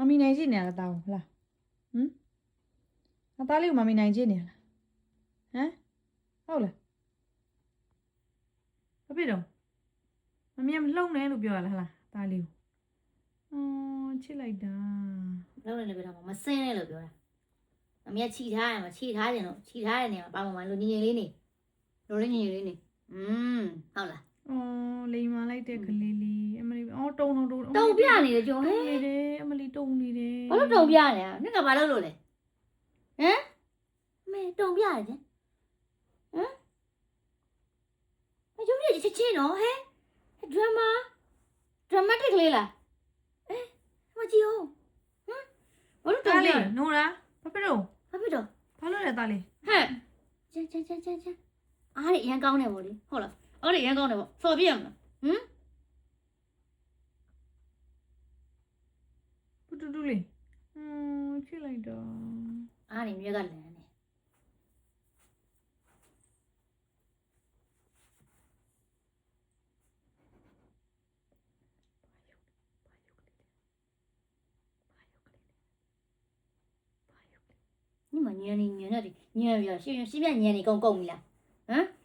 မမီနိုင်ကြည့်နေရလားတားဟုတ်လားဟမ်အသားလေးကိုမမီနိုင်ကြည့်နေရလားဟမ်ဟုတ်လားဘာဖြစ်တော့မမီကမလှုပ်နဲ့လို့ပြောရလားဟလားသားလေးကိုချစ်လိုက်တာ လုံးနေလို့ပြောတာမစင်းနဲ့လို့ပြောတာအမေကခြိထားရမှာခြိထားတယ်လို့ခြိထားတဲ့နေရာမှာပါမလို့ညီငယ်လေးနေလိုလေးညီငယ်လေးနေဟုတ်လား လိန်မာလိုက်တဲ့ကလေးလေးအမလီတုံပြနေတယ်ကျော်ဟဲ့ နေတယ်အမလီတုံနေတယ် ဘာလို့တုံပြနေလဲနင်ကဘာလုပ်လို့လဲဟမ်မေတုံပြရတယ်ဟမ်အကျိုးကြီးချင်းနော်ဟဲ့ဒရမာတစ်ကလေးလားမကြည့်အောင်ဘာလို့တုံ တား ပြ လေးနိုးလားဘာဖြစ်တော့ ဘာဖြစ်တော့ ဘာလို့လဲတားလေး ဟဲ့ချမ်းအားရအရန်ကောင်းတယ်ဗောလေဟုတ်လားအားရအရန်ကောင်းတယ်ဗောဆော်ပြရမလားတူလေးချစ်လိုက်တော့ အားရမြက်ကလန်နေ你们年龄年那的年比较，现在年龄更高了，嗯。